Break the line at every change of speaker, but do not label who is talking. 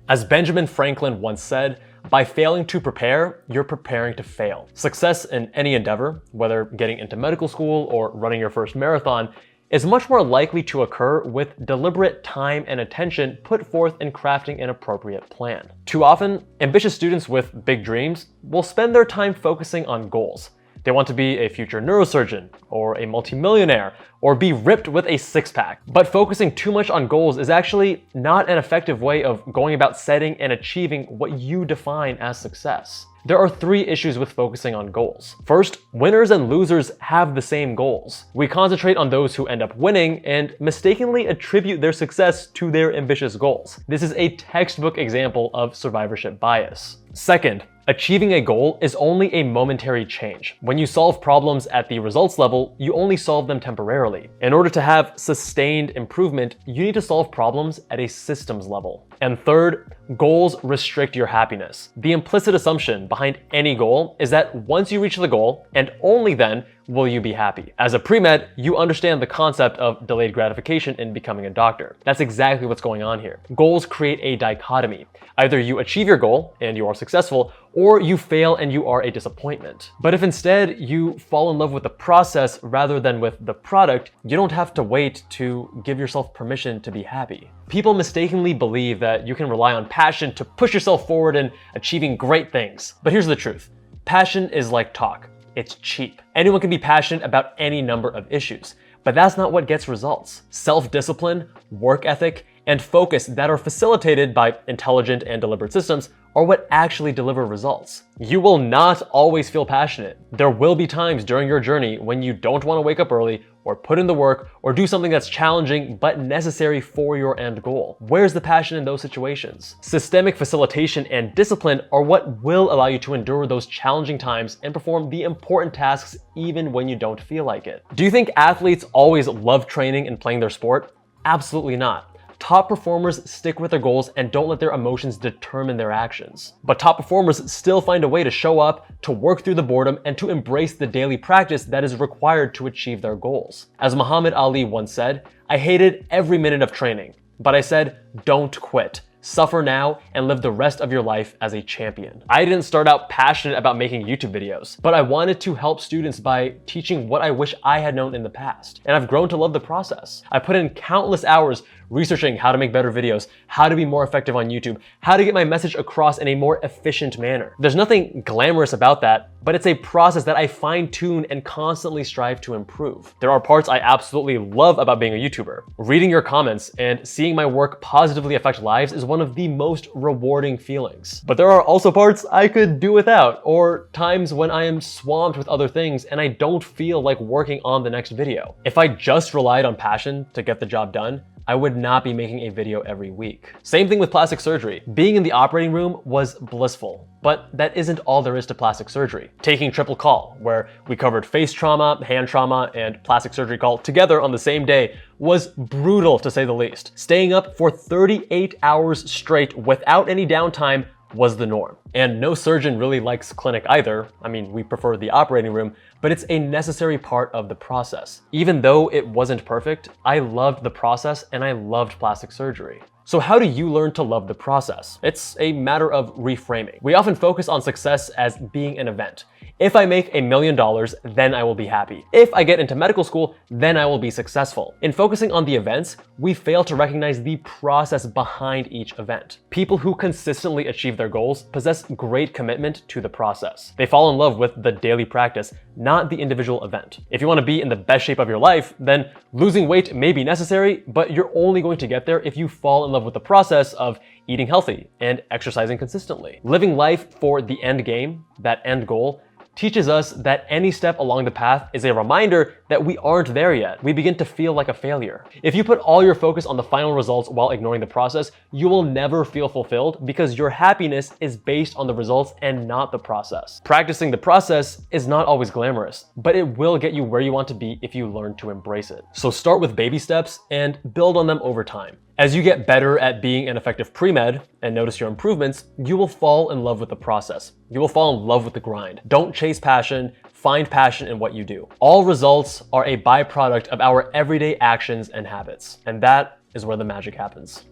As Benjamin Franklin once said, by failing to prepare, you're preparing to fail. Success in any endeavor, whether getting into medical school or running your first marathon, is much more likely to occur with deliberate time and attention put forth in crafting an appropriate plan. Too often, ambitious students with big dreams will spend their time focusing on goals. They want to be a future neurosurgeon, or a multimillionaire, or be ripped with a six-pack. But focusing too much on goals is actually not an effective way of going about setting and achieving what you define as success. There are three issues with focusing on goals. First, winners and losers have the same goals. We concentrate on those who end up winning and mistakenly attribute their success to their ambitious goals. This is a textbook example of survivorship bias. Second, achieving a goal is only a momentary change. When you solve problems at the results level, you only solve them temporarily. In order to have sustained improvement, you need to solve problems at a systems level. And third, goals restrict your happiness. The implicit assumption behind any goal is that once you reach the goal, and only then, will you be happy. As a pre-med, you understand the concept of delayed gratification in becoming a doctor. That's exactly what's going on here. Goals create a dichotomy. Either you achieve your goal and you are successful, or you fail and you are a disappointment. But if instead you fall in love with the process rather than with the product, you don't have to wait to give yourself permission to be happy. People mistakenly believe that you can rely on passion to push yourself forward in achieving great things. But here's the truth. Passion is like talk. It's cheap. Anyone can be passionate about any number of issues, but that's not what gets results. Self-discipline, work ethic, and focus that are facilitated by intelligent and deliberate systems are what actually deliver results. You will not always feel passionate. There will be times during your journey when you don't want to wake up early or put in the work or do something that's challenging but necessary for your end goal. Where's the passion in those situations? Systemic facilitation and discipline are what will allow you to endure those challenging times and perform the important tasks even when you don't feel like it. Do you think athletes always love training and playing their sport? Absolutely not. Top performers stick with their goals and don't let their emotions determine their actions. But top performers still find a way to show up, to work through the boredom, and to embrace the daily practice that is required to achieve their goals. As Muhammad Ali once said, "I hated every minute of training, but I said, don't quit. Suffer now and live the rest of your life as a champion." I didn't start out passionate about making YouTube videos, but I wanted to help students by teaching what I wish I had known in the past. And I've grown to love the process. I put in countless hours researching how to make better videos, how to be more effective on YouTube, how to get my message across in a more efficient manner. There's nothing glamorous about that, but it's a process that I fine-tune and constantly strive to improve. There are parts I absolutely love about being a YouTuber. Reading your comments and seeing my work positively affect lives is one of the most rewarding feelings. But there are also parts I could do without, or times when I am swamped with other things and I don't feel like working on the next video. If I just relied on passion to get the job done, I would not be making a video every week. Same thing with plastic surgery. Being in the operating room was blissful, but that isn't all there is to plastic surgery. Taking Triple Call, where we covered face trauma, hand trauma, and plastic surgery call together on the same day, was brutal to say the least. Staying up for 38 hours straight without any downtime was the norm. And no surgeon really likes clinic either. I mean, we prefer the operating room, but it's a necessary part of the process. Even though it wasn't perfect, I loved the process and I loved plastic surgery. So how do you learn to love the process? It's a matter of reframing. We often focus on success as being an event. If I make $1 million, then I will be happy. If I get into medical school, then I will be successful. In focusing on the events, we fail to recognize the process behind each event. People who consistently achieve their goals possess great commitment to the process. They fall in love with the daily practice, not the individual event. If you want to be in the best shape of your life, then losing weight may be necessary, but you're only going to get there if you fall in love with the process of eating healthy and exercising consistently. Living life for the end game, that end goal, teaches us that any step along the path is a reminder that we aren't there yet. We begin to feel like a failure. If you put all your focus on the final results while ignoring the process, you will never feel fulfilled because your happiness is based on the results and not the process. Practicing the process is not always glamorous, but it will get you where you want to be if you learn to embrace it. So start with baby steps and build on them over time. As you get better at being an effective pre-med and notice your improvements, you will fall in love with the process. You will fall in love with the grind. Don't chase passion, find passion in what you do. All results are a byproduct of our everyday actions and habits, and that is where the magic happens.